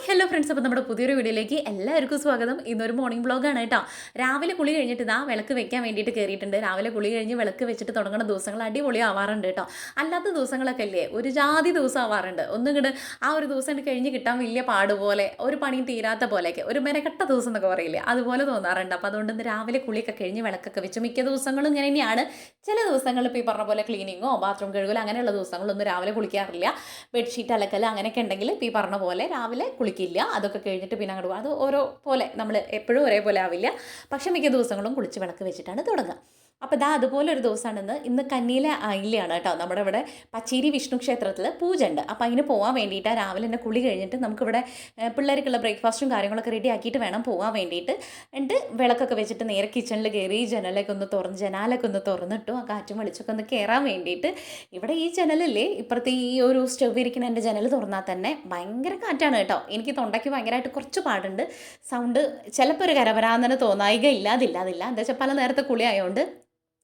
Hello friends, അപ്പോൾ നമ്മുടെ പുതിയൊരു വീഡിയോയിലേക്ക് എല്ലാവർക്കും സ്വാഗതം. ഇന്നൊരു മോർണിംഗ് വ്ളോഗാണ് കേട്ടോ. രാവിലെ കുളി കഴിഞ്ഞിട്ട് ഇതാ വിളക്ക് വെക്കാൻ വേണ്ടിയിട്ട് കയറിയിട്ടുണ്ട്. രാവിലെ കുളി കഴിഞ്ഞ് വിളക്ക് വെച്ചിട്ട് തുടങ്ങുന്ന ദിവസങ്ങൾ അടിപൊളി ആവാറുണ്ട് കേട്ടോ. അല്ലാത്ത ദിവസങ്ങളൊക്കെ അല്ലേ ഒരു ജാതി ദിവസം ആവാറുണ്ട്. ഒന്നുകിട്ട് ആ ഒരു ദിവസം കഴിഞ്ഞ് കിട്ടാൻ വലിയ പാടുപോലെ, ഒരു പണിയും തീരാത്ത പോലെയൊക്കെ, ഒരു മെനക്കെട്ട ദിവസം എന്നൊക്കെ പറയില്ലേ, അതുപോലെ തോന്നാറുണ്ട്. അപ്പോൾ അതുകൊണ്ട് ഇന്ന് രാവിലെ കുളിയൊക്കെ കഴിഞ്ഞ് വിളക്കൊക്കെ വെച്ചു. മിക്ക ദിവസങ്ങളും ഇങ്ങനെ തന്നെയാണ്. ചില ദിവസങ്ങളിൽ ഇപ്പോൾ ഈ പറഞ്ഞ പോലെ ക്ലീനിങ്ങോ ബാത്റൂം കഴുകലോ അങ്ങനെയുള്ള ദിവസങ്ങളൊന്നും രാവിലെ കുളിക്കാറില്ല. ബെഡ്ഷീറ്റ് അലക്കൽ അങ്ങനെയൊക്കെ ഉണ്ടെങ്കിൽ ഇപ്പോൾ ഈ പറഞ്ഞ പോലെ രാവിലെ കുളിക്കില്ല. അതൊക്കെ കഴിഞ്ഞിട്ട് പിന്നെ അങ്ങോട്ട് പോകും. അത് ഓരോ പോലെ, നമ്മൾ എപ്പോഴും ഒരേപോലെ ആവില്ല. പക്ഷേ മിക്ക ദിവസങ്ങളും കുളിച്ച് വിളക്ക് വെച്ചിട്ടാണ് തുടങ്ങുക. അപ്പോൾ ഇതാ അതുപോലെ ഒരു ദിവസമാണ് ഇന്ന് കന്നിയിലെ അയിലയാണ് കേട്ടോ. നമ്മുടെ ഇവിടെ പച്ചേരി വിഷ്ണു ക്ഷേത്രത്തിൽ പൂജ ഉണ്ട്. അപ്പോൾ അതിന് പോകാൻ വേണ്ടിയിട്ടാണ് രാവിലെ തന്നെ കുളി കഴിഞ്ഞിട്ട് നമുക്കിവിടെ പിള്ളേർക്കുള്ള ബ്രേക്ക്ഫാസ്റ്റും കാര്യങ്ങളൊക്കെ റെഡി ആക്കിയിട്ട് വേണം പോകാൻ വേണ്ടിയിട്ട്. എന്നിട്ട് വിളക്കൊക്കെ വെച്ചിട്ട് നേരെ കിച്ചണിൽ കയറി ജനാലൊക്കെ ഒന്ന് തുറന്നിട്ടു. ആ കാറ്റും വെളിച്ചൊക്കെ ഒന്ന് കയറാൻ വേണ്ടിയിട്ട്. ഇവിടെ ഈ ജനലല്ലേ, ഇപ്പുറത്തെ ഈ ഒരു സ്റ്റവ് ഇരിക്കുന്ന എൻ്റെ ജനൽ തുറന്നാൽ തന്നെ ഭയങ്കര കാറ്റാണ് കേട്ടോ. എനിക്ക് തൊണ്ടയ്ക്ക് ഭയങ്കരമായിട്ട് കുറച്ച് പാടുണ്ട്. സൗണ്ട് ചിലപ്പോൾ ഒരു കരപരാന്നനെ തോന്നായിക ഇല്ലാതില്ല. എന്താ വെച്ചാൽ പല നേരത്തെ കുളി ആയതുകൊണ്ട്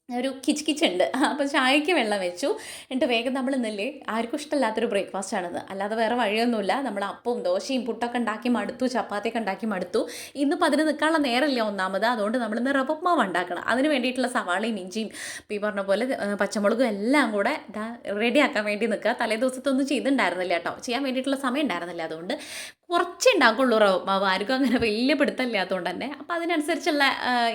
ഒരു കിച്ച് അപ്പോൾ ചായയ്ക്ക് വെള്ളം വെച്ചു. എന്നിട്ട് വേഗം നമ്മൾ ഇന്നല്ലേ ആർക്കും ഇഷ്ടമില്ലാത്തൊരു ബ്രേക്ക്ഫാസ്റ്റാണിത്. അല്ലാതെ വേറെ വഴിയൊന്നുമില്ല. നമ്മൾ അപ്പവും ദോശയും പുട്ടൊക്കെ ഉണ്ടാക്കി മടുത്തു, ചപ്പാത്തിയൊക്കെ ഉണ്ടാക്കി മടുത്തു. ഇന്നിപ്പോൾ അതിന് നിൽക്കാനുള്ള നേരമില്ല ഒന്നാമത്. അതുകൊണ്ട് നമ്മളിന്ന് റവ ഉപ്മാവ് ഉണ്ടാക്കണം. അതിന് വേണ്ടിയിട്ടുള്ള സവാളയും ഇഞ്ചിയും ഈ പറഞ്ഞ പോലെ പച്ചമുളകും എല്ലാം കൂടെ റെഡിയാക്കാൻ വേണ്ടി നിൽക്കുക. തലേ ദിവസത്തൊന്നും ചെയ്തിട്ടുണ്ടായിരുന്നില്ല കേട്ടോ, ചെയ്യാൻ വേണ്ടിയിട്ടുള്ള സമയം ഉണ്ടായിരുന്നില്ല. അതുകൊണ്ട് കുറച്ചേ ഉണ്ടാക്കുള്ളൂ റവ ഉപ്മാവ്. ആർക്കും അങ്ങനെ വലിയ പിടുത്തമില്ലാത്തതുകൊണ്ട് തന്നെ. അപ്പോൾ അതിനനുസരിച്ചുള്ള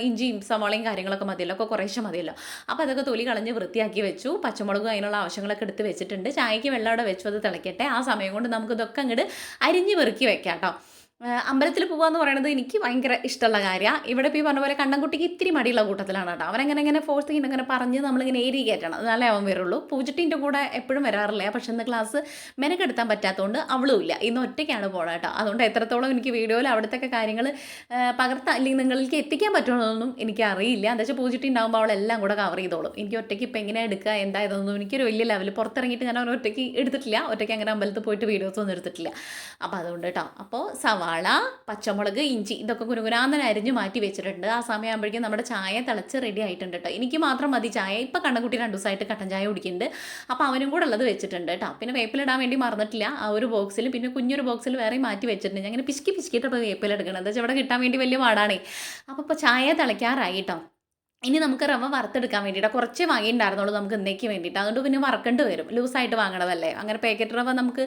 ഇഞ്ചിയും സവാളയും കാര്യങ്ങളൊക്കെ മതിയല്ലോ, ഒക്കെ കുറേശ്ശെ മതിയല്ലോ. അപ്പോൾ അതൊക്കെ തൊലി കളഞ്ഞ് വൃത്തിയാക്കി വെച്ചു. പച്ചമുളകും അതിനുള്ള ആവശ്യങ്ങളൊക്കെ എടുത്ത് വെച്ചിട്ടുണ്ട്. ചായയ്ക്ക് വെള്ളം അവിടെ വെച്ചു, അത് തിളയ്ക്കട്ടെ. ആ സമയം കൊണ്ട് നമുക്കിതൊക്കെ അങ്ങോട്ട് അരിഞ്ഞ് പെറുക്കി വെക്കാം കേട്ടോ. അമ്പലത്തിൽ പോകുകയെന്ന് പറയുന്നത് എനിക്ക് ഭയങ്കര ഇഷ്ടമുള്ള കാര്യമാണ്. ഇവിടെ ഇപ്പോൾ ഈ പറഞ്ഞ പോലെ കണ്ണൻകുട്ടിക്ക് ഇത്തിരി മടിയുള്ള കൂട്ടത്തിലാണ് കേട്ടോ. അവനങ്ങനെ ഫോഴ്സ് ചെയ്യുന്ന അങ്ങനെ പറഞ്ഞ് നമ്മളിങ്ങനെ ഏരി കയറ്റണം, എന്നാലേ അവൻ വരുള്ളൂ. പൂജട്ടീൻ്റെ കൂടെ എപ്പോഴും വരാറില്ല. പക്ഷെ ഇന്ന് ക്ലാസ് മെനക്കെടുത്താൻ പറ്റാത്തതുകൊണ്ട് അവളും ഇല്ല. ഇന്ന് ഒറ്റയ്ക്കാണ് പോകണം കേട്ടോ. അതുകൊണ്ട് എത്രത്തോളം എനിക്ക് വീഡിയോയിൽ അവിടുത്തെ കാര്യങ്ങൾ പകർത്താൻ അല്ലെങ്കിൽ നിങ്ങളിലേക്ക് എത്തിക്കാൻ പറ്റുമെന്നൊന്നും എനിക്ക് അറിയില്ല. എന്താ വെച്ചാൽ പൂജട്ടി ഉണ്ടാകുമ്പോൾ അവളെല്ലാം കൂടെ കവർ ചെയ്തോളും. എനിക്ക് ഒറ്റയ്ക്ക് ഇപ്പോൾ എങ്ങനെ എടുക്കുക എന്തായതൊന്നും എനിക്കൊരു വലിയ ലെവൽ പുറത്തിറങ്ങിയിട്ട് ഞാൻ ഒറ്റയ്ക്ക് എടുത്തിട്ടില്ല. ഒറ്റയ്ക്ക് അങ്ങനെ അമ്പലത്തിൽ പോയിട്ട് വീഡിയോസ് ഒന്നും എടുത്തിട്ടില്ല. അപ്പോൾ അതുകൊണ്ട് കേട്ടോ. അപ്പോൾ സവാള, പച്ചമുളക്, ഇഞ്ചി ഇതൊക്കെ കുനുകുനാന്ന് അരിഞ്ഞ് മാറ്റി വെച്ചിട്ടുണ്ട്. ആ സമയമാകുമ്പോഴേക്കും നമ്മുടെ ചായ തിളച്ച് റെഡി ആയിട്ടുണ്ട് കേട്ടോ. എനിക്ക് മാത്രം മതി ചായ. ഇപ്പോൾ കണ്ണൻകുട്ടി 2 ദിവസമായിട്ട് കട്ടൻ ചായ കുടിക്കുന്നുണ്ട്. അപ്പോൾ അവനും കൂടെ ഉള്ളത് വെച്ചിട്ടുണ്ട് കേട്ടോ. പിന്നെ വേപ്പിലിടാൻ വേണ്ടി മറന്നിട്ടില്ല. ആ ഒരു ബോക്സിൽ, പിന്നെ കുഞ്ഞൊരു ബോക്സിൽ വേറെ മാറ്റി വെച്ചിട്ടുണ്ട്. ഞാൻ അങ്ങനെ പിച്ചിട്ട് ഇപ്പോൾ വേപ്പിലെടുക്കണം. എന്താ വെച്ചാൽ ഇവിടെ കിട്ടാൻ വേണ്ടി വലിയ പാടാണേ. അപ്പോൾ ഇപ്പോൾ ചായ തിളയ്ക്കാറായി കേട്ടോ. ഇനി നമുക്ക് റവ വറുത്തെടുക്കാൻ വേണ്ടിയിട്ട് കുറച്ചേ വാങ്ങിയിട്ടുണ്ടായിരുന്നുള്ളൂ നമുക്ക് ഇന്നേക്ക് വേണ്ടിയിട്ട്. അതുകൊണ്ട് പിന്നെ വറക്കേണ്ടി വരും. ലൂസായിട്ട് വാങ്ങണതല്ലേ. അങ്ങനെ പാക്കറ്റ് റവ നമുക്ക്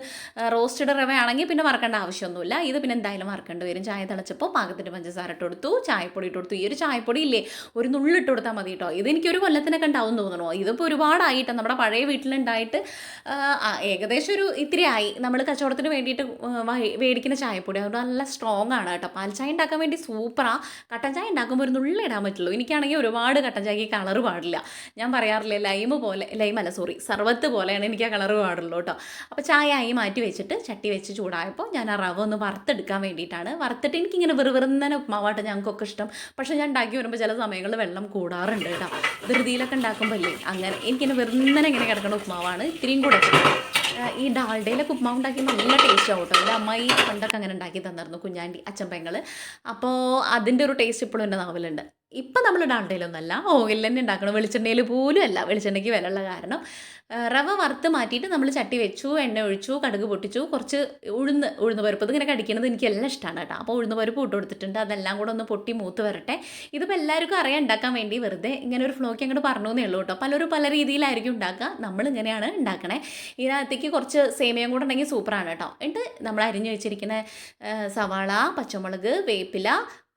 റോസ്റ്റഡ് റവ ആണെങ്കിൽ പിന്നെ വറക്കേണ്ട ആവശ്യമൊന്നുമില്ല. ഇത് പിന്നെ എന്തായാലും വറക്കേണ്ടി വരും. ചായ തിളച്ചപ്പോൾ പാകത്തിന് പഞ്ചസാര ഇട്ട് കൊടുത്തു, ചായപ്പൊടി ഇട്ട് കൊടുത്തു. ഈ ഒരു ചായപ്പൊടി ഇല്ലേ, ഒരു നുള്ളിട്ട് കൊടുത്താൽ മതി കേട്ടോ. ഇതെനിക്കൊരു കൊല്ലത്തിനൊക്കെ ഉണ്ടാവും തോന്നുന്നു. ഇതിപ്പോൾ ഒരുപാടായിട്ട് നമ്മുടെ പഴയ വീട്ടിലുണ്ടായിട്ട് ഏകദേശം ഒരു ഇത്തിരി ആയി. നമ്മൾ കച്ചവടത്തിന് വേണ്ടിയിട്ട് മേടിക്കുന്ന ചായപ്പൊടി. അതുകൊണ്ട് നല്ല സ്ട്രോങ് ആണ് കേട്ടോ. പാൽ ചായ ഉണ്ടാക്കാൻ വേണ്ടി സൂപ്പറാണ്. കട്ടൻ ചായ ഉണ്ടാക്കുമ്പോൾ ഒരു നുള്ളി ഇടാൻ പറ്റുള്ളൂ. എനിക്കാണെങ്കിൽ ഒരുപാട് കട്ടൻ ചായക്ക് കളറ് പാടില്ല. ഞാൻ പറയാറില്ലേ, സർവത്ത് പോലെയാണ് എനിക്ക് ആ കളറ് പാടുള്ളൂ കേട്ടോ. അപ്പോൾ ചായ ആയി മാറ്റി വെച്ചിട്ട് ചട്ടി വെച്ച് ചൂടായപ്പോൾ ഞാൻ ആ റവ ഒന്ന് വറുത്തെടുക്കാൻ വേണ്ടിയിട്ടാണ്. വറുത്തിട്ട് എനിക്കിങ്ങനെ വെറുതെ ഉപ്മാവാട്ട് ഞങ്ങൾക്കൊക്കെ ഇഷ്ടം. പക്ഷേ ഞാൻ ഉണ്ടാക്കി വരുമ്പോൾ ചില സമയങ്ങളിൽ വെള്ളം കൂടാറുണ്ട് കേട്ടോ. ധൃതിയിലൊക്കെ ഉണ്ടാക്കുമ്പോൾ അല്ലേ അങ്ങനെ എനിക്കിങ്ങനെ വെറുതെ ഇങ്ങനെ കിടക്കുന്ന ഉപ്മാവാണ് ഇത്തിരിയും കൂടെ ഇഷ്ടം. ഈ ഡാൽഡയിലൊക്കെ ഉപ്മാവ് ഉണ്ടാക്കി നല്ല ടേസ്റ്റ് ആവും കേട്ടോ. എൻ്റെ അമ്മായി പണ്ടൊക്കെ അങ്ങനെ ഉണ്ടാക്കി തന്നിരുന്നു, കുഞ്ഞാണ്ടി അച്ചമ്പങ്ങൾ. അപ്പോൾ അതിൻ്റെ ഒരു ടേസ്റ്റ് ഇപ്പോഴും എൻ്റെ നാവിലുണ്ട്. ഇപ്പം നമ്മൾ ഡാൽഡയിലൊന്നുമല്ല, ഓയിൽ തന്നെ ഉണ്ടാക്കണം. വെളിച്ചെണ്ണയിൽ പോലും അല്ല. വെളിച്ചെണ്ണയ്ക്ക് വിലയുള്ള കാരണം റവ വറുത്ത് മാറ്റിയിട്ട് നമ്മൾ ചട്ടി വെച്ചു, എണ്ണ ഒഴിച്ചു, കടുക് പൊട്ടിച്ചു, കുറച്ച് ഉഴുന്ന് പരിപ്പ്. ഇതിങ്ങനെ കടിക്കണത് എനിക്ക് എല്ലാം ഇഷ്ടമാണ് കേട്ടോ. അപ്പോൾ ഉഴുന്ന് പരിപ്പ് ഇട്ട് കൊടുത്തിട്ടുണ്ട്. അതെല്ലാം കൂടെ ഒന്ന് പൊട്ടി മൂത്ത് വരട്ടെ. ഇതിപ്പോൾ എല്ലാവർക്കും അറിയാൻ ഉണ്ടാക്കാൻ വേണ്ടി വെറുതെ ഇങ്ങനെ ഒരു ഫ്ലോക്ക് അങ്ങോട്ട് പറഞ്ഞു എന്നേ ഉള്ളൂ കേട്ടോ. പലരും പല രീതിയിലായിരിക്കും ഉണ്ടാക്കുക. നമ്മളിങ്ങനെയാണ് ഉണ്ടാക്കണേ. ഇതിനകത്തേക്ക് കുറച്ച് സേമിയം കൂടെ ഉണ്ടെങ്കിൽ സൂപ്പറാണ് കേട്ടോ. എന്നിട്ട് നമ്മൾ അരിഞ്ഞു വെച്ചിരിക്കുന്ന സവാള, പച്ചമുളക്, വേപ്പില,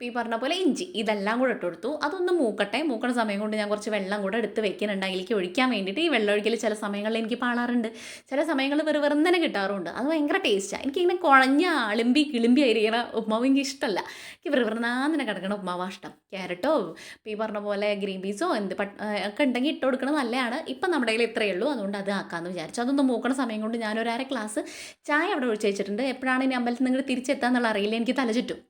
ഈ പറഞ്ഞ പോലെ ഇഞ്ചി ഇതെല്ലാം കൂടെ ഇട്ട് കൊടുത്തു. അതൊന്ന് മൂക്കണ സമയം കൊണ്ട് ഞാൻ കുറച്ച് വെള്ളം കൂടെ എടുത്ത് വെക്കുന്നുണ്ട് അതിലേക്ക് ഒഴിക്കാൻ വേണ്ടിയിട്ട്. ഈ വെള്ളം ഒഴിക്കൽ ചില സമയങ്ങളിൽ എനിക്ക് പാളാറുണ്ട്, ചില സമയങ്ങളിൽ വെറുതെ കിട്ടാറുണ്ട്. അത് ഭയങ്കര ടേസ്റ്റാണ്. എനിക്കിങ്ങനെ കുഴഞ്ഞ കിളിമ്പി ആയിരിക്കണ ഉപ്മാവ് എനിക്ക് ഇഷ്ടമല്ല. എനിക്ക് വെറുതെ കിടക്കണ ഉപ്മാവാണ് ഇഷ്ടം. ക്യാരറ്റോ ഈ പറഞ്ഞ പോലെ ഗ്രീൻ പീസോ ഒക്കെ ഉണ്ടെങ്കിൽ ഇട്ട് കൊടുക്കണം, നല്ലതാണ്. ഇപ്പം നമ്മുടെ കയ്യിൽ ഇത്രയേ ഉള്ളൂ, അതുകൊണ്ട് അത് ആക്കാമെന്ന് വിചാരിച്ചു. അതൊന്ന് മൂക്കണ സമയം കൊണ്ട് ഞാനൊരു 1/2 ഗ്ലാസ് ചായ അവിടെ ഒഴിച്ച് വെച്ചിട്ടുണ്ട്. എപ്പോഴാണ് ഇനി അമ്പലത്തിൽ നിങ്ങൾ തിരിച്ചെത്താന്നുള്ള അറിയില്ല, എനിക്ക് തല ചുറ്റും.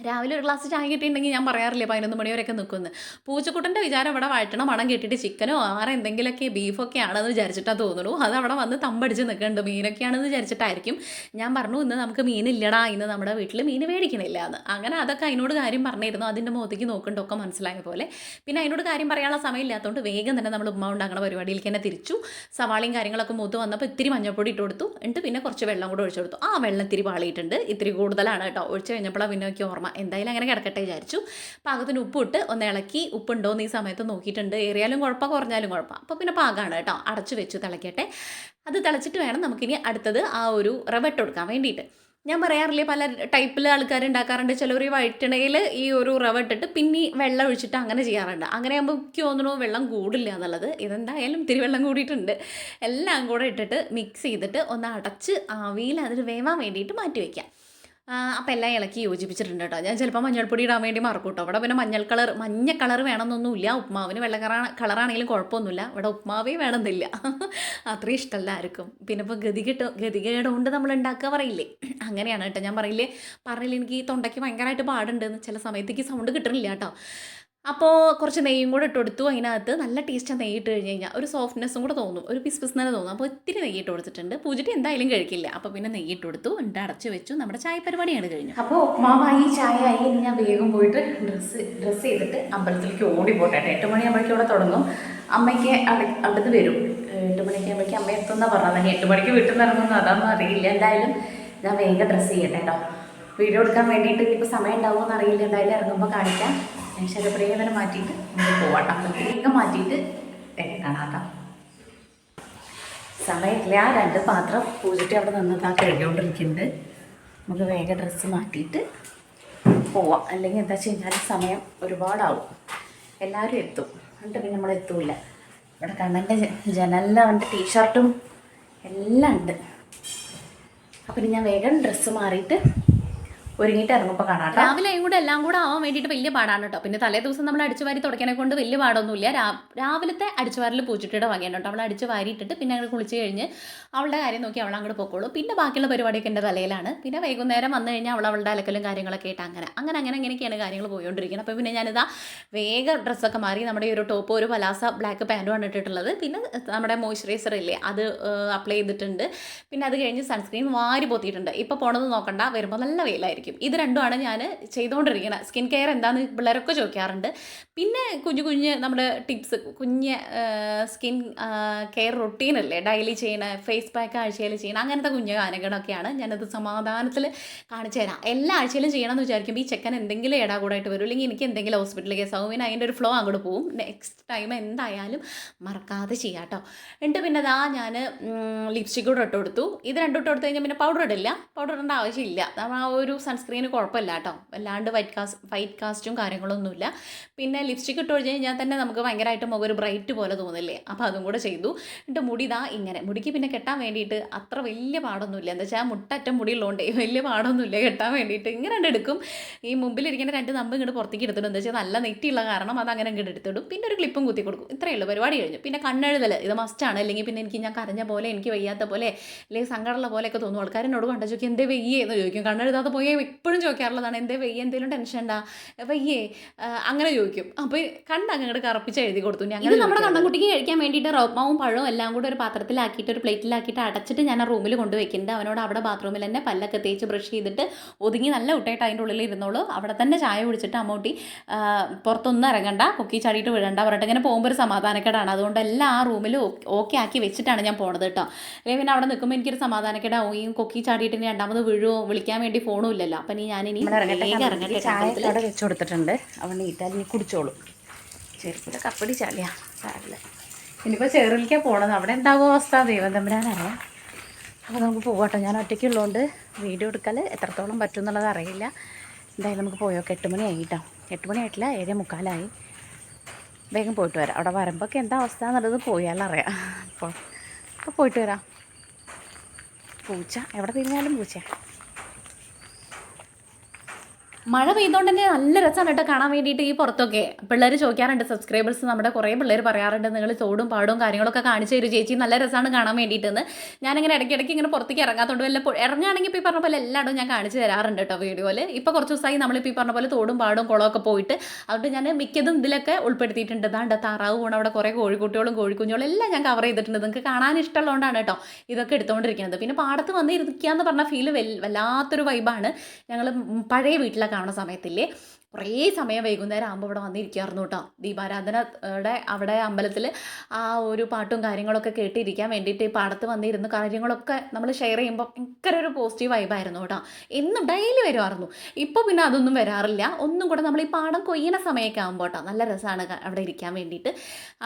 രാവിലെ ഒരു ഗ്ലാസ് ചായ കിട്ടിയിട്ടുണ്ടെങ്കിൽ ഞാൻ പറയാറില്ലേ 11 മണി വരെയൊക്കെ നിൽക്കുമെന്ന്. പൂച്ചക്കുട്ടൻ്റെ വിചാരം അവിടെ വഴറ്റണ മണം കെട്ടിയിട്ട് ചിക്കനോ ആരെ എന്തെങ്കിലുമൊക്കെ ബീഫൊക്കെ ആണെന്ന് വിചാരിച്ചിട്ടാണ് തോന്നുന്നു. അത് അവിടെ വന്ന് തമ്പടിച്ച് നിൽക്കുന്നുണ്ട്. മീനൊക്കെയാണെന്ന് വിചാരിച്ചിട്ടായിരിക്കും. ഞാൻ പറഞ്ഞു ഇന്ന് നമുക്ക് മീനില്ലടാ, ഇന്ന് നമ്മുടെ വീട്ടിൽ മീൻ മേടിക്കണില്ല എന്ന്. അങ്ങനെ അതൊക്കെ അതിനോട് കാര്യം പറഞ്ഞിരുന്നു. അതിൻ്റെ മുഖത്തേക്ക് നോക്കുന്നുണ്ടൊക്കെ മനസ്സിലായ പോലെ. പിന്നെ അതിനോട് കാര്യം പറയാനുള്ള സമയമില്ലാത്തതുകൊണ്ട് വേഗം തന്നെ നമ്മൾ ഉമ്മ ഉണ്ടാക്കുന്ന പരിപാടിയിലേക്ക് തന്നെ തിരിച്ചു. സവാളയും കാര്യങ്ങളൊക്കെ മൂത്ത് വന്നപ്പോൾ ഇത്തിരി മഞ്ഞൾപ്പൊടി ഇട്ട് കൊടുത്തു. എന്നിട്ട് പിന്നെ കുറച്ച് വെള്ളം കൂടെ ഒഴിച്ചു കൊടുത്തു. ആ വെള്ളം ഇത്തിരി പാളിയിട്ടുണ്ട്, ഇത്തിരി കൂടുതലാണ് കേട്ടോ. ഒഴിച്ച് കഴിഞ്ഞപ്പോഴാണ് പിന്നെ എനിക്ക് ഓർമ്മ എന്തായാലും അങ്ങനെ കിടക്കട്ടെ വിചാരിച്ചു. പാകത്തിന് ഉപ്പിട്ട് ഒന്ന് ഇളക്കി. ഉപ്പുണ്ടോയെന്ന് ഈ സമയത്ത് നോക്കിയിട്ടുണ്ട്. ഏറിയാലും കുഴപ്പം കുറഞ്ഞാലും കുഴപ്പം. അപ്പോൾ പിന്നെ പാകമാണ് കേട്ടോ. അടച്ചു വെച്ച് തിളയ്ക്കട്ടെ. അത് തിളച്ചിട്ട് വേണം നമുക്കിനി അടുത്തത് ആ ഒരു റവ ഇട്ട് കൊടുക്കാൻ വേണ്ടിയിട്ട്. ഞാൻ പറയാറില്ലേ പല ടൈപ്പിൽ ആൾക്കാർ ഉണ്ടാക്കാറുണ്ട്. ചിലർ ഈ വഴറ്റണയിൽ ഈ ഒരു റവ ഇട്ടിട്ട് പിന്നെ വെള്ളം ഒഴിച്ചിട്ട് അങ്ങനെ ചെയ്യാറുണ്ട്. അങ്ങനെ ആകുമ്പോൾ എനിക്ക് തോന്നുന്നു വെള്ളം കൂടില്ല എന്നുള്ളത്. ഇതെന്തായാലും ഇത്തിരി വെള്ളം കൂടിയിട്ടുണ്ട്. എല്ലാം കൂടെ ഇട്ടിട്ട് മിക്സ് ചെയ്തിട്ട് ഒന്ന് അടച്ച് ആവിയിൽ അതിൽ വേവാൻ വേണ്ടിയിട്ട് മാറ്റി വയ്ക്കാം. അപ്പോൾ എല്ലാം ഇളക്കി യോജിപ്പിച്ചിട്ടുണ്ട് കേട്ടോ. ഞാൻ ചിലപ്പോൾ മഞ്ഞൾപ്പൊടി ഇടാൻ വേണ്ടി മറക്കും കേട്ടോ. ഇവിടെ പിന്നെ മഞ്ഞ കളർ വേണമെന്നൊന്നുമില്ല. ഉപ്മാവിന് വെള്ള കളറാണെങ്കിലും കുഴപ്പമൊന്നുമില്ല. ഇവിടെ ഉപ്മാവേ വേണമെന്നില്ല. അത്രയും ഇഷ്ടമല്ല ആർക്കും. പിന്നെ ഇപ്പോൾ ഗതികേട് കൊണ്ട് നമ്മൾ ഉണ്ടാക്കുക പറയില്ലേ, അങ്ങനെയാണ് കേട്ടോ. ഞാൻ പറഞ്ഞില്ല എനിക്ക് ഈ തൊണ്ടയ്ക്ക് ഭയങ്കരമായിട്ട് പാടുണ്ടെന്ന്. ചില സമയത്തേക്ക് സൗണ്ട് കിട്ടണില്ല കേട്ടോ. അപ്പോൾ കുറച്ച് നെയ്യും കൂടെ ഇട്ട് കൊടുത്തു. അതിനകത്ത് നല്ല ടേസ്റ്റാണ് നെയ്യ് ഇട്ട് കഴിഞ്ഞ് കഴിഞ്ഞാൽ. ഒരു സോഫ്റ്റ്നെസ്സും കൂടെ തോന്നും, ഒരു പിസ്പിസ് തന്നെ തോന്നും. അപ്പോൾ ഇത്തിരി നെയ്യ് ഇട്ട് കൊടുത്തിട്ടുണ്ട്. പൂജിട്ട് എന്തായാലും കഴിക്കില്ല. അപ്പോൾ പിന്നെ നെയ്യ് ഇട്ട് കൊടുത്തു. എന്നിട്ട് അടച്ച് വെച്ചു. നമ്മുടെ ചായ പരിപാടിയാണ് കഴിഞ്ഞു. അപ്പോൾ ഉപ്മാവായി ചായയായി. ഇനി ഞാൻ വേഗം പോയിട്ട് ഡ്രസ്സ് ചെയ്തിട്ട് അമ്പലത്തിലേക്ക് ഓടി പോട്ടെ. 8 മണിയാകുമ്പോഴേക്കും ഇവിടെ തുടങ്ങും. അമ്മയ്ക്ക് അവിടുന്ന് വരും. 8 മണിക്ക് ആകുമ്പോഴേക്കും അമ്മ എത്തുന്ന പറഞ്ഞാൽ 8 മണിക്ക് വീട്ടിൽ നിന്ന് ഇറങ്ങുന്നു അതൊന്നും അറിയില്ല. എന്തായാലും ഞാൻ വേഗം ഡ്രസ്സ് ചെയ്യട്ടെ കേട്ടോ. വീഡിയോ എടുക്കാൻ വേണ്ടിയിട്ട് ഇപ്പോൾ സമയം ഉണ്ടാവുമെന്ന് അറിയില്ല. എന്തായാലും ഇറങ്ങുമ്പോൾ കാണിക്കാം. ശരീരപ്രിയതനെ മാറ്റിയിട്ട് നമുക്ക് പോവാട്ടോ. അമ്പലത്തിലേക്ക് മാറ്റിയിട്ട് കാണാം കേട്ടോ. സമയമില്ല. 2 പാത്രം പൂജിട്ട് അവിടെ നിന്നതാ കഴുകിക്കൊണ്ടിരിക്കുന്നുണ്ട്. നമുക്ക് വേഗം ഡ്രസ്സ് മാറ്റിയിട്ട് പോവാം. അല്ലെങ്കിൽ എന്താ വെച്ച് കഴിഞ്ഞാൽ സമയം ഒരുപാടാവും. എല്ലാവരും എത്തും. എന്നിട്ട് പിന്നെ നമ്മൾ എത്തൂല. ഇവിടെ കണ്ണൻ്റെ ജനലിൽ അവൻ്റെ ടീഷർട്ടും എല്ലാം ഉണ്ട്. അപ്പം ഇനി ഞാൻ വേഗം ഡ്രസ്സ് മാറിയിട്ട് ഒരുങ്ങിയിട്ട് ഇറങ്ങുമ്പോൾ കാണാം. രാവിലെയും കൂടെ എല്ലാം കൂടെ ആവാൻ വേണ്ടിയിട്ട് വലിയ പാടാണ് കേട്ടോ. പിന്നെ തലേ ദിവസം നമ്മൾ അടിച്ചുവാരി തുടയ്ക്കണെ കൊണ്ട് വലിയ പാടൊന്നുമില്ല. രാവിലത്തെ അടിച്ചുവാരിൽ പൂച്ചിട്ടിയുടെ വകയാണ് കേട്ടോ. അവൾ അടിച്ച് വാരിയിട്ടിട്ട് പിന്നെ അങ്ങോട്ട് കുളിച്ച് കഴിഞ്ഞ് അവളുടെ കാര്യം നോക്കി അവൾ അങ്ങോട്ട് പൊക്കോളൂ. പിന്നെ ബാക്കിയുള്ള പരിപാടിയൊക്കെ എൻ്റെ തലയിലാണ്. പിന്നെ വൈകുന്നേരം വന്നു കഴിഞ്ഞാൽ അവളുടെ അലക്കലും കാര്യങ്ങളൊക്കെ ആയിട്ട് അങ്ങനെയൊക്കെയാണ് കാര്യങ്ങൾ പോയിക്കൊണ്ടിരിക്കുന്നത്. അപ്പോൾ പിന്നെ ഞാനിതാ വേഗം ഡ്രസ്സൊക്കെ മാറി. നമ്മുടെ ഈ ഒരു ടോപ്പ് ഒരു പലാസ ബ്ലാക്ക് പാൻറ്റുമാണ് ഇട്ടിട്ടുള്ളത്. പിന്നെ നമ്മുടെ മോയ്സ്ചറൈസർ ഇല്ലേ അത് അപ്ലൈ ചെയ്തിട്ടുണ്ട്. പിന്നെ അത് കഴിഞ്ഞ് സൺസ്ക്രീൻ വാരി പൊത്തിയിട്ടുണ്ട്. ഇപ്പോൾ പോണത് നോക്കണ്ട, വരുമ്പോൾ നല്ല വെയിലായിരിക്കും. ഇത് രണ്ടുമാണ് ഞാൻ ചെയ്തുകൊണ്ടിരിക്കുന്നത്. സ്കിൻ കെയർ എന്താണെന്ന് പിള്ളേരൊക്കെ ചോദിക്കാറുണ്ട്. പിന്നെ കുഞ്ഞ് നമ്മുടെ ടിപ്സ്, സ്കിൻ കെയർ റൊട്ടീനല്ലേ ഡെയിലി ചെയ്യണ, ഫേസ് പാക്ക് ആഴ്ചയിൽ ചെയ്യണം, അങ്ങനത്തെ കാര്യങ്ങളൊക്കെയാണ് ഞാനത് സമാധാനത്തിൽ കാണിച്ചു തരാം. എല്ലാ ആഴ്ചയിലും ചെയ്യണമെന്ന് വിചാരിക്കുമ്പോൾ ഈ ചെക്കൻ എന്തെങ്കിലും കൂടായിട്ട് വരും, അല്ലെങ്കിൽ എനിക്ക് എന്തെങ്കിലും ഹോസ്പിറ്റൽ കേസ് ആവും. പിന്നെ അതിൻ്റെ ഒരു ഫ്ലോ അങ്ങോട്ട് പോവും. നെക്സ്റ്റ് ടൈം എന്തായാലും മറക്കാതെ ചെയ്യാം കേട്ടോ. എന്നിട്ട് പിന്നെ അതാ ഞാൻ ലിപ്സ്റ്റിക് കൂടെ ഇട്ട് കൊടുത്തു. ഇത് രണ്ടും ഇട്ട് കൊടുത്തു കഴിഞ്ഞാൽ പിന്നെ പൗഡർ ഇടില്ല. പൗഡർ ഇടേണ്ട ആവശ്യമില്ല. നമ്മൾ ആ ഒരു സൺസ്ക്രീന് കുഴപ്പമില്ല കേട്ടോ. അല്ലാണ്ട് വൈറ്റ് കാസ്റ്റും കാര്യങ്ങളൊന്നുമില്ല. പിന്നെ ലിപ്സ്റ്റിക് ഇട്ട് കഴിഞ്ഞ് കഴിഞ്ഞാൽ തന്നെ നമുക്ക് ഭയങ്കരമായിട്ട് മുഖം ഒരു ബ്രൈറ്റ് പോലെ തോന്നില്ലേ. അപ്പോൾ അതും കൂടെ ചെയ്തു. എന്നിട്ട് മുടി ഇതാ ഇങ്ങനെ. മുടിക്ക് പിന്നെ കെട്ടാൻ വേണ്ടിയിട്ട് അത്ര വലിയ പാടൊന്നുമില്ല. എന്താ വെച്ചാൽ മുട്ടറ്റം മുടിയുള്ളതുകൊണ്ടേ വലിയ പാടൊന്നുമില്ല കെട്ടാൻ വേണ്ടിയിട്ട്. ഇങ്ങനെ എടുക്കും. ഈ മുമ്പിലിരിക്കുന്ന 2 നമ്പ് ഇങ്ങോട്ട് പുറത്തേക്ക് എടുത്തിടും. എന്താ വെച്ചാൽ നല്ല നെറ്റിയുള്ള കാരണം അത് അങ്ങനെ ഇങ്ങോട്ട് എടുത്തിടും. പിന്നെ ഒരു ക്ലിപ്പും കുത്തി കൊടുക്കും. ഇത്രയേ ഉള്ളൂ, പരിപാടി കഴിഞ്ഞു. പിന്നെ കണ്ണെഴുതൽ ഇത് മസ്റ്റാണ്. അല്ലെങ്കിൽ പിന്നെ എനിക്ക് ഞാൻ കരഞ്ഞ പോലെ, എനിക്ക് വയ്യാത്ത പോലെ, അല്ലെങ്കിൽ സങ്കടമുള്ള പോലെയൊക്കെ തോന്നും. ആൾക്കാരെന്നോട് കണ്ട ചോദിക്കും എന്തേ വെയ്യേ എന്ന് ചോദിക്കും. കണ്ണെഴുതാതെ പോയി എപ്പോഴും ചോദിക്കാറുള്ളതാണ് എന്തേ വെയ്യ, എന്തെങ്കിലും ടെൻഷൻ ഉണ്ടാ വയ്യേ അങ്ങനെ ചോദിക്കും. അപ്പോൾ അങ്ങോട്ട് കറപ്പിച്ച് എഴുതി കൊടുത്തു. ഞങ്ങൾ നമ്മുടെ കണ്ണൻകുട്ടിക്ക് കഴിക്കാൻ വേണ്ടിയിട്ട് റോപ്മാവും പഴവും എല്ലാം കൂടെ ഒരു പാത്രത്തിലാക്കിയിട്ട് ഒരു പ്ലേറ്റിലാക്കിയിട്ട് അടച്ചിട്ട് ഞാൻ ആ റൂമിൽ കൊണ്ടുവയ്ക്കുന്നുണ്ട്. അവനോട് അവിടെ ബാത്റൂമിൽ തന്നെ പല്ലൊക്കെ തേച്ച് ബ്രഷ് ചെയ്തിട്ട് ഒതുങ്ങി നല്ല കുട്ടിയായിട്ട് അതിൻ്റെ ഉള്ളിൽ ഇരുന്നോളൂ. അവിടെ തന്നെ ചായ കുടിച്ചിട്ട് അമ്മൂട്ടി പുറത്തൊന്നും ഇറങ്ങണ്ട, കൊക്കി ചാടിയിട്ട് വിടണ്ട പറഞ്ഞിട്ട് ഇങ്ങനെ പോകുമ്പോൾ ഒരു സമാധാനക്കേടാണ്. അതുകൊണ്ട് എല്ലാം ആ റൂമിൽ ഓക്കെ ആക്കി വെച്ചിട്ടാണ് ഞാൻ പോണത് കേട്ടോ. അല്ലെങ്കിൽ പിന്നെ അവിടെ നിൽക്കുമ്പോൾ എനിക്കൊരു സമാധാനക്കേടാവും. ഈ കൊക്കി ചാടിയിട്ട് ഇനി രണ്ടാമത് വിളിക്കാൻ വേണ്ടി ഫോണും ഇല്ലല്ലോ. അപ്പം ഞാനിനി ഇറങ്ങട്ടെ. ചായ അവിടെ വെച്ച് കൊടുത്തിട്ടുണ്ട്. അവൻ നീറ്റാൽ ഇനി കുടിച്ചോളൂ. ചെറുപ്പിടെ കപ്പടി ചാലിയാ സാറില്ല. ഇനിയിപ്പോൾ ചെറുലിക്കാൻ പോകണത്. അവിടെ എന്താകും അവസ്ഥ ദൈവം തമ്പുരാനറിയാം. അപ്പോൾ നമുക്ക് പോകട്ടോ. ഞാൻ ഒറ്റയ്ക്കുള്ളതുകൊണ്ട് വീഡിയോ എടുക്കൽ എത്രത്തോളം പറ്റും എന്നുള്ളത് അറിയില്ല. എന്തായാലും നമുക്ക് പോയോക്കെ. 8 മണി ആയിട്ടോ. 8 മണി ആയിട്ടില്ല, 7:45. വേഗം പോയിട്ട് വരാം. അവിടെ വരുമ്പോഴൊക്കെ എന്താ അവസ്ഥ എന്നുള്ളത് പോയാലറിയാം. അപ്പോൾ പോയിട്ട് വരാം. പൂച്ച എവിടെ തിരിഞ്ഞാലും പൂച്ച. മഴ പെയ്തുകൊണ്ട് തന്നെ നല്ല രസമാണ് കേട്ടോ കാണാൻ വേണ്ടിയിട്ട് ഈ പുറത്തൊക്കെ. പിള്ളേർ ചോദിക്കാറുണ്ട്, സബ്സ്ക്രൈബേഴ്സ് നമ്മുടെ കുറേ പിള്ളേർ പറയാറുണ്ട്, നിങ്ങൾ തോടും പാടവും കാര്യങ്ങളൊക്കെ കാണിച്ചു തരും ചേച്ചി, നല്ല രസമാണ് കാണാൻ വേണ്ടിയിട്ടെന്ന്. ഞാനിങ്ങനെ ഇടയ്ക്കിടയ്ക്ക് ഇങ്ങനെ പുറത്തേക്ക് ഇറങ്ങാത്തതുകൊണ്ട് വല്ല ഇറങ്ങുകയാണെങ്കിൽ ഇപ്പോൾ ഈ പറഞ്ഞ പോലെ എല്ലായിടും ഞാൻ കാണിച്ചു തരാറുണ്ട് കേട്ടോ വീഡിയോയിൽ. ഇപ്പോൾ കുറച്ച് ദിവസമായി നമ്മളിപ്പോൾ ഈ പറഞ്ഞ പോലെ തോടും പാടവും കുളമൊക്കെ പോയിട്ട്, അതുകൊണ്ട് ഞാൻ മിക്കതും ഇതിലൊക്കെ ഉൾപ്പെടുത്തിയിട്ടുണ്ട്. അതാണ്ട് താറാവ് പോകണം, അവിടെ കുറേ കോഴിക്കുട്ടികളും കോഴിക്കുഞ്ഞുകളും എല്ലാം ഞാൻ കവർ ചെയ്തിട്ടുണ്ട്. നിങ്ങൾക്ക് കാണാൻ ഇഷ്ടമുള്ളതുകൊണ്ടാണ് കേട്ടോ ഇതൊക്കെ എടുത്തുകൊണ്ടിരിക്കുന്നത്. പിന്നെ പാടത്ത് വന്ന് ഇരിക്കുക എന്ന് പറഞ്ഞ ഫീൽ വല്ലാത്തൊരു വൈബാണ്. ഞങ്ങൾ പഴയ വീട്ടിലൊക്കെ കാണുന്ന സമയത്തില്ലേ കുറേ സമയം വൈകുന്നേരം ആകുമ്പോൾ ഇവിടെ വന്നിരിക്കായിരുന്നു കേട്ടോ. ദീപാരാധനയുടെ അവിടെ അമ്പലത്തിൽ ആ ഒരു പാട്ടും കാര്യങ്ങളൊക്കെ കേട്ടിരിക്കാൻ വേണ്ടിയിട്ട് ഈ പാടത്ത് വന്നിരുന്ന് കാര്യങ്ങളൊക്കെ നമ്മൾ ഷെയർ ചെയ്യുമ്പോൾ ഭയങ്കര ഒരു പോസിറ്റീവ് വൈബായിരുന്നു കേട്ടോ. എന്നും ഡെയിലി വരുമായിരുന്നു. ഇപ്പോൾ പിന്നെ അതൊന്നും വരാറില്ല. ഒന്നും കൂടെ നമ്മൾ ഈ പാടം കൊയ്യണ സമയമൊക്കെ ആകുമ്പോൾ കേട്ടോ നല്ല രസമാണ് അവിടെ ഇരിക്കാൻ വേണ്ടിയിട്ട്.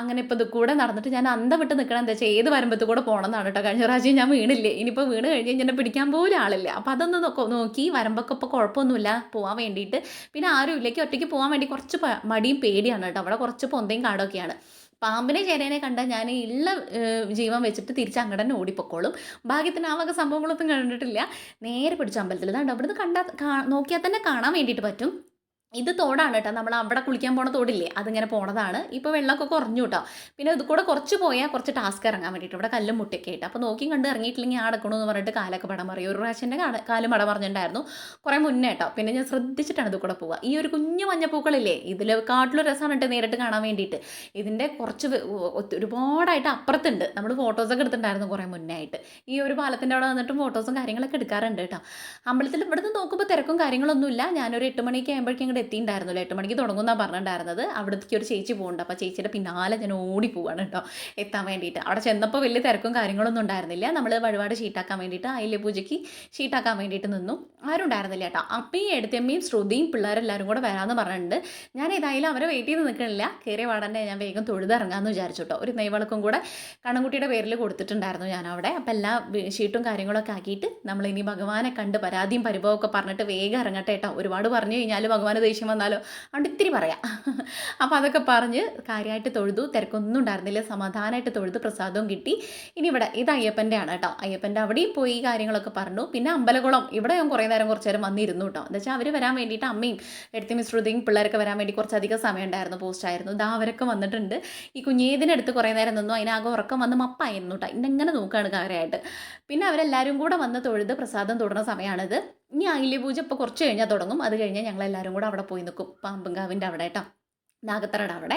അങ്ങനെ ഇപ്പോൾ ഇത് കൂടെ നടന്നിട്ട് ഞാൻ അന്തം വിട്ട് നിൽക്കണം, എന്താ വെച്ചാൽ ഏത് വരുമ്പത്ത് കൂടെ പോകണമെന്നാണ് കേട്ടോ. കഴിഞ്ഞ പ്രാവശ്യം ഞാൻ വീണില്ലേ, ഇനിയിപ്പോൾ വീണ് കഴിഞ്ഞ് കഴിഞ്ഞാൽ പിടിക്കാൻ പോലും ആളില്ല. അപ്പോൾ അതൊന്ന് നോക്കി വരുമ്പോഴൊക്കെ ഇപ്പോൾ കുഴപ്പമൊന്നുമില്ല പോകാൻ വേണ്ടിയിട്ട്. പിന്നെ ആരും ഇല്ലേക്ക് ഒറ്റയ്ക്ക് പോകാൻ വേണ്ടി കുറച്ച് മടിയും പേടിയാണ് കേട്ടോ. അവിടെ കുറച്ച് പൊന്തയും കാടൊക്കെയാണ്. പാമ്പിനെ ചേരേനെ കണ്ടാൽ ഞാൻ ഉള്ള ജീവൻ വെച്ചിട്ട് തിരിച്ച് അങ്ങോട്ട് തന്നെ ഓടിപ്പൊക്കോളും. ഭാഗ്യത്തിന് ആ വക സംഭവങ്ങളൊന്നും കണ്ടിട്ടില്ല. നേരെ പിടിച്ച അമ്പലത്തിൽ ഇതാണ്ട് അവിടുന്ന് നോക്കിയാൽ തന്നെ കാണാൻ വേണ്ടിയിട്ട് പറ്റും. ഇത് തോടാണ് കേട്ടോ, നമ്മൾ അവിടെ കുളിക്കാൻ പോണ തോടില്ലേ, അതിങ്ങനെ പോണതാണ്. ഇപ്പോൾ വെള്ളമൊക്കെ കുറഞ്ഞു കേട്ടോ. പിന്നെ ഇത് കൂടെ കുറച്ച് പോയാൽ കുറച്ച് ടാസ്ക് ഇറങ്ങാൻ വേണ്ടിയിട്ട് ഇവിടെ കല്ലും മുട്ടയൊക്കെ ആയിട്ട്. അപ്പോൾ നോക്കിയും കണ്ട് ഇറങ്ങിയിട്ടില്ലെങ്കിൽ അടക്കണമെന്ന് പറഞ്ഞിട്ട് കാലൊക്കെ പടം പറയും. ഒരു പ്രാവശ്യം എൻ്റെ കാല് മട പറഞ്ഞിട്ടുണ്ടായിരുന്നു കുറേ മുന്നേ കേട്ടോ. പിന്നെ ഞാൻ ശ്രദ്ധിച്ചിട്ടാണ് ഇത് കൂടെ പോവുക. ഈ ഒരു കുഞ്ഞു മഞ്ഞപ്പൂക്കളില്ലേ, ഇതിൽ കാട്ടിലും രസമാണ് കേട്ടോ നേരിട്ട് കാണാൻ വേണ്ടിയിട്ട്. ഇതിൻ്റെ കുറച്ച് ഒരുപാടായിട്ട് അപ്പുറത്തുണ്ട്. നമ്മൾ ഫോട്ടോസൊക്കെ എടുത്തിട്ടുണ്ടായിരുന്നു കുറേ മുന്നേ ആയിട്ട്. ഈ ഒരു പാലത്തിൻ്റെ അവിടെ വന്നിട്ടും ഫോട്ടോസും കാര്യങ്ങളൊക്കെ എടുക്കാറുണ്ട് കേട്ടോ. അമ്പലത്തിൽ ഇവിടുന്ന് നോക്കുമ്പോൾ തിരക്കും കാര്യങ്ങളൊന്നുമില്ല. ഞാനൊരു 8 മണിക്ക് ആകുമ്പോഴേക്കും എത്തിയിട്ടുണ്ടായിരുന്നില്ല. 8 മണിക്ക് തുടങ്ങുമെന്നാണ് പറഞ്ഞിട്ടുണ്ടായിരുന്നത്. അവിടത്തേക്ക് ഒരു ചേച്ചി പോകുന്നുണ്ട്. അപ്പോൾ ചേച്ചിയുടെ പിന്നാലെ ഞാൻ ഓടി പോവാണ് കേട്ടോ എത്താൻ വേണ്ടിയിട്ട്. അവിടെ ചെന്നപ്പോൾ വലിയ തിരക്കും കാര്യങ്ങളൊന്നും ഉണ്ടായിരുന്നില്ല. നമ്മൾ വഴിപാട് ഷീട്ടാക്കാൻ വേണ്ടിയിട്ട് അയില്യ പൂജയ്ക്ക് ഷീട്ടാക്കാൻ വേണ്ടിയിട്ട് നിന്നു. ആരും ഉണ്ടായിരുന്നില്ല കേട്ടോ. അപ്പയും എടുത്തമ്മയും ശ്രുതിയും പിള്ളേരെല്ലാവരും കൂടെ വരാമെന്ന് പറഞ്ഞിട്ടുണ്ട്. ഞാൻ ഏതായാലും അവരെ വെയിറ്റ് ചെയ്ത് നിൽക്കണില്ല. കയറിയ പാടന്നെ ഞാൻ വേഗം തൊഴുതിറങ്ങാമെന്ന് വിചാരിച്ചു കേട്ടോ. ഒരു നെയ്വളക്കും കൂടെ കണ്ണൻകുട്ടിയുടെ പേരിൽ കൊടുത്തിട്ടുണ്ടായിരുന്നു ഞാൻ അവിടെ. അപ്പോൾ എല്ലാ ഷീട്ടും കാര്യങ്ങളൊക്കെ ആക്കിയിട്ട് നമ്മളിനി ഭഗവാനെ കണ്ട് പരാതിയും പരിഭവമൊക്കെ പറഞ്ഞിട്ട് വേഗം ഇറങ്ങട്ടെ കേട്ടോ. ഒരുപാട് പറഞ്ഞു കഴിഞ്ഞാൽ ഭഗവാന് ദേഷ്യം വന്നാലോ, അതുകൊണ്ട് ഇത്തിരി പറയാം. അപ്പോൾ അതൊക്കെ പറഞ്ഞ് കാര്യമായിട്ട് തൊഴുതു. തിരക്കൊന്നും ഉണ്ടായിരുന്നില്ല, സമാധാനമായിട്ട് തൊഴുതു. പ്രസാദവും കിട്ടി. ഇനി ഇവിടെ ഇത് അയ്യപ്പൻ്റെ ആണ് കേട്ടോ. അയ്യപ്പൻ്റെ അവിടെയും പോയി കാര്യങ്ങളൊക്കെ പറഞ്ഞു. പിന്നെ അമ്പലകുളം ഇവിടെ ഞാൻ കുറച്ച് നേരം വന്നിരുന്നു കേട്ടോ. എന്താ വെച്ചാൽ അവർ വരാൻ വേണ്ടിയിട്ട് അമ്മയും എടുത്തിയും ശ്രുതിയും പിള്ളേരൊക്കെ വരാൻ വേണ്ടി കുറച്ചധികം സമയം ഉണ്ടായിരുന്നു, പോസ്റ്റായിരുന്നു. ഇതാ അവരൊക്കെ വന്നിട്ടുണ്ട്. ഈ കുഞ്ഞേതിനടുത്ത് കുറേ നേരം നിന്നു. അതിനാകെ ഉറക്കം വന്ന് മപ്പായിരുന്നു കേട്ടോ. ഇന്നെങ്ങനെ നോക്കുകയാണ് കാര്യമായിട്ട്. പിന്നെ അവരെല്ലാവരും കൂടെ വന്ന് തൊഴുത് പ്രസാദം തൊടുന്ന സമയമാണിത്. ഇനി അയില്യ പൂജ ഇപ്പോൾ കുറച്ച് കഴിഞ്ഞാൽ തുടങ്ങും. അത് കഴിഞ്ഞാൽ ഞങ്ങളെല്ലാവരും കൂടെ അവിടെ പോയി നിൽക്കും, പാമ്പുംകാവിൻ്റെ അവിടെ കേട്ടോ, നാഗത്തറയുടെ അവിടെ.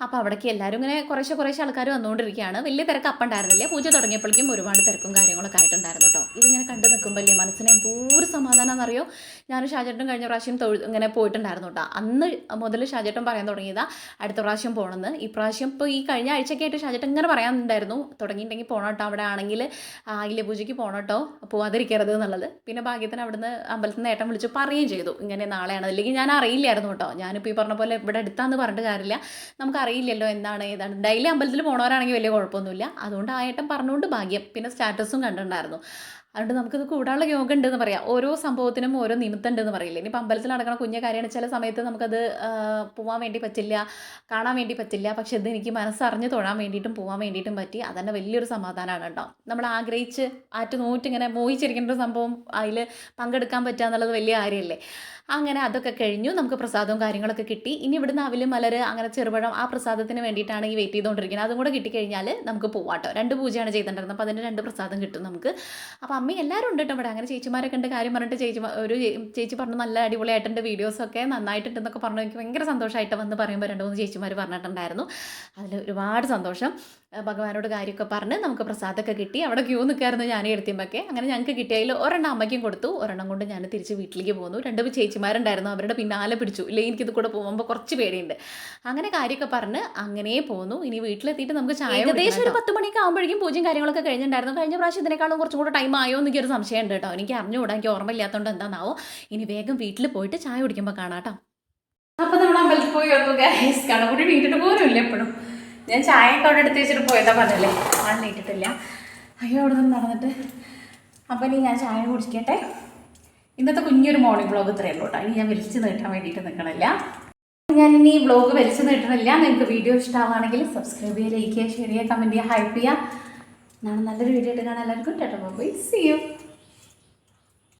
അപ്പോൾ അവിടേക്ക് എല്ലാവരും ഇങ്ങനെ കുറേശ്ശെ ആൾക്കാർ വന്നുകൊണ്ടിരിക്കുകയാണ്. വലിയ തിരക്ക് അപ്പം ഉണ്ടായിരുന്നില്ല. പൂജ തുടങ്ങിയപ്പോഴേക്കും ഒരുപാട് തിരക്കും കാര്യങ്ങളൊക്കെ ആയിട്ടുണ്ടായിരുന്നു കേട്ടോ. ഇതിങ്ങനെ കണ്ടു നിൽക്കുമ്പോഴല്ലേ മനസ്സിന് എന്തോരം സമാധാനം എന്നറിയോ. ഞാനും ഷാജേട്ടനും കഴിഞ്ഞ പ്രാവശ്യം ഇങ്ങനെ പോയിട്ടുണ്ടായിരുന്നു കേട്ടോ. അന്ന് മുതൽ ഷാജേട്ടൻ പറയാൻ തുടങ്ങിയതാ അടുത്ത പ്രാവശ്യം പോകണമെന്ന്. ഈ പ്രാവശ്യം ഇപ്പോൾ ഈ കഴിഞ്ഞ ആഴ്ചയൊക്കെ ആയിട്ട് ഷാജേട്ടൻ ഇങ്ങനെ പറയാനുണ്ടായിരുന്നു, തുടങ്ങിയിട്ടുണ്ടെങ്കിൽ പോകണം കേട്ടോ, അവിടെ ആണെങ്കിൽ അയില്യ പൂജയ്ക്ക് പോകണം കേട്ടോ, പോവാതിരിക്കരുത് എന്നുള്ളത്. പിന്നെ ഭാഗ്യത്തിന് അവിടുന്ന് അമ്പലത്തിൽ നിന്ന് ഏട്ടൻ വിളിച്ചു പറയുകയും ചെയ്തു ഇങ്ങനെ നാളെയാണ്. അല്ലെങ്കിൽ ഞാൻ അറിയില്ലായിരുന്നു കേട്ടോ. ഞാനിപ്പോൾ ഈ പറഞ്ഞ പോലെ ഇവിടെ അടുത്താന്ന് പറഞ്ഞിട്ട് കാര്യമില്ല, നമുക്കറിയില്ലല്ലോ എന്താണ് ഏതാണ്. ഡെയിലി അമ്പലത്തിൽ പോണവരാണെങ്കിൽ വലിയ കുഴപ്പമൊന്നുമില്ല. അതുകൊണ്ട് ആ ഏട്ടൻ പറഞ്ഞുകൊണ്ട് ഭാഗ്യം. പിന്നെ സ്റ്റാറ്റസും കണ്ടിട്ടുണ്ടായിരുന്നു. അതുകൊണ്ട് നമുക്കിത് കൂടാനുള്ള യോഗം ഉണ്ടെന്ന് പറയാം. ഓരോ സംഭവത്തിനും ഓരോ നിമിത്തം ഉണ്ടെന്ന് പറയില്ല. ഇനിയിപ്പോൾ അമ്പലത്തിൽ നടക്കുന്ന കുഞ്ഞ കാര്യമാണ്, ചില സമയത്ത് നമുക്കത് പോകാൻ വേണ്ടി പറ്റില്ല, കാണാൻ വേണ്ടി പറ്റില്ല. പക്ഷെ ഇത് എനിക്ക് മനസ്സറിഞ്ഞ് തൊഴാൻ വേണ്ടിയിട്ടും പോകാൻ വേണ്ടിയിട്ടും പറ്റി. അതന്നെ വലിയൊരു സമാധാനമാണ് കേട്ടോ. നമ്മൾ ആഗ്രഹിച്ച് നോറ്റിങ്ങനെ മോഹിച്ചിരിക്കേണ്ട ഒരു സംഭവം അതിൽ പങ്കെടുക്കാൻ പറ്റുക എന്നുള്ളത് വലിയ കാര്യമല്ലേ. അങ്ങനെ അതൊക്കെ കഴിഞ്ഞു. നമുക്ക് പ്രസാദവും കാര്യങ്ങളൊക്കെ കിട്ടി. ഇനി ഇവിടുന്ന് അവിലും മലർ അങ്ങനെ ചെറുപഴം ആ പ്രസാദത്തിന് വേണ്ടിയിട്ടാണ് ഈ വെയിറ്റ് ചെയ്തുകൊണ്ടിരിക്കുന്നത്. അതും കൂടെ കിട്ടിക്കഴിഞ്ഞാൽ നമുക്ക് പോവാട്ടോ. 2 പൂജയാണ് ചെയ്തിട്ടുണ്ടായിരുന്നത്. അപ്പോൾ അതിൻ്റെ 2 പ്രസാദം കിട്ടും നമുക്ക്. അപ്പോൾ അമ്മ എല്ലാവരും ഉണ്ട് കേട്ടോ ഇവിടെ. അങ്ങനെ ചേച്ചിമാരൊക്കെ ഉണ്ട്. കാര്യം പറഞ്ഞിട്ട് ഒരു ചേച്ചി പറഞ്ഞു നല്ല അടിപൊളിയായിട്ടുണ്ട്, വീഡിയോസൊക്കെ നന്നായിട്ടുണ്ടെന്നൊക്കെ പറഞ്ഞു. എനിക്ക് ഭയങ്കര സന്തോഷമായിട്ട് വന്ന് പറയുമ്പോൾ 2-3 ചേച്ചിമാർ പറഞ്ഞിട്ടുണ്ടായിരുന്നു. അതിൽ ഒരുപാട് സന്തോഷം. ഭഗവാനോട് കാര്യമൊക്കെ പറഞ്ഞ് നമുക്ക് പ്രസാദമൊക്കെ കിട്ടി. അവിടെ ക്യൂ നിൽക്കായിരുന്നു ഞാൻ എടുത്തിയുമ്പോഴൊക്കെ. അങ്ങനെ ഞങ്ങൾക്ക് കിട്ടിയതിൽ ഒരെണ്ണം അമ്മയ്ക്കും കൊടുത്തു, ഒരെണ്ണം കൊണ്ട് ഞാൻ തിരിച്ച് വീട്ടിലേക്ക് പോന്നു. 2 ചേച്ചിമാരുണ്ടായിരുന്നു, അവരുടെ പിന്നാലെ പിടിച്ചു. ഇല്ലെങ്കിൽ എനിക്കിത് കൂടെ പോകുമ്പോൾ കുറച്ച് പേടിയുണ്ട്. അങ്ങനെ കാര്യമൊക്കെ പറഞ്ഞ് അങ്ങനെ പോന്നു. ഇനി വീട്ടിലെത്തിയിട്ട് നമുക്ക് ചായ ഏകദേശം ഒരു 10 മണിയൊക്കെ ആകുമ്പോഴേക്കും പൂജയും കാര്യങ്ങളൊക്കെ കഴിഞ്ഞിട്ടുണ്ടായിരുന്നു. കഴിഞ്ഞ പ്രാവശ്യം ഇതിനേക്കാളും കുറച്ചും കൂടെ ടൈം ആയോ എന്നൊരു സംശയമുണ്ട് കേട്ടോ. എനിക്ക് അറിഞ്ഞുകൂടാ, എനിക്ക് ഓർമ്മയില്ലാത്തതുകൊണ്ട് എന്താണെന്നാവോ. ഇനി വേഗം വീട്ടിൽ പോയിട്ട് ചായ കുടിക്കുമ്പോൾ കാണാം കേട്ടോ. അപ്പോൾ നമ്മൾ അമ്പലത്തിൽ പോയി വന്നു ഗൈസ്. കണക്കൂടി വീട്ടിട്ട് പോലും ഇല്ല എപ്പോഴും. ഞാൻ ചായയൊക്കെ അവിടെ എടുത്ത് വെച്ചിട്ട് പോയതാ പറഞ്ഞല്ലേ, ആളിനെ ഇട്ടിട്ടില്ല. അയ്യോ അവിടെ നിന്ന് നടന്നിട്ട്. അപ്പോൾ ഇനി ഞാൻ ചായ കുടിക്കട്ടെ. ഇന്നത്തെ കുഞ്ഞൊരു മോർണിംഗ് വ്ളോഗ് ഇത്രയേ ഉള്ളൂ കേട്ടോ. ഇനി ഞാൻ വലിച്ചു നീട്ടാൻ വേണ്ടിയിട്ട് നിൽക്കണില്ല. ഞാനിനി വ്ളോഗ് വലിച്ചു നീട്ടണില്ല. നിങ്ങൾക്ക് വീഡിയോ ഇഷ്ടമാണെങ്കിൽ സബ്സ്ക്രൈബ് ചെയ്യുക, ലൈക്ക് ചെയ്യുക, ഷെയർ ചെയ്യുക, കമൻറ്റ് ചെയ്യുക, ഹൈപ്പ് ചെയ്യുക. നാളെ നല്ലൊരു വീഡിയോ ആയിട്ട് കാണാൻ എല്ലാവർക്കും ടാറ്റാ ബൈ, സീ യു.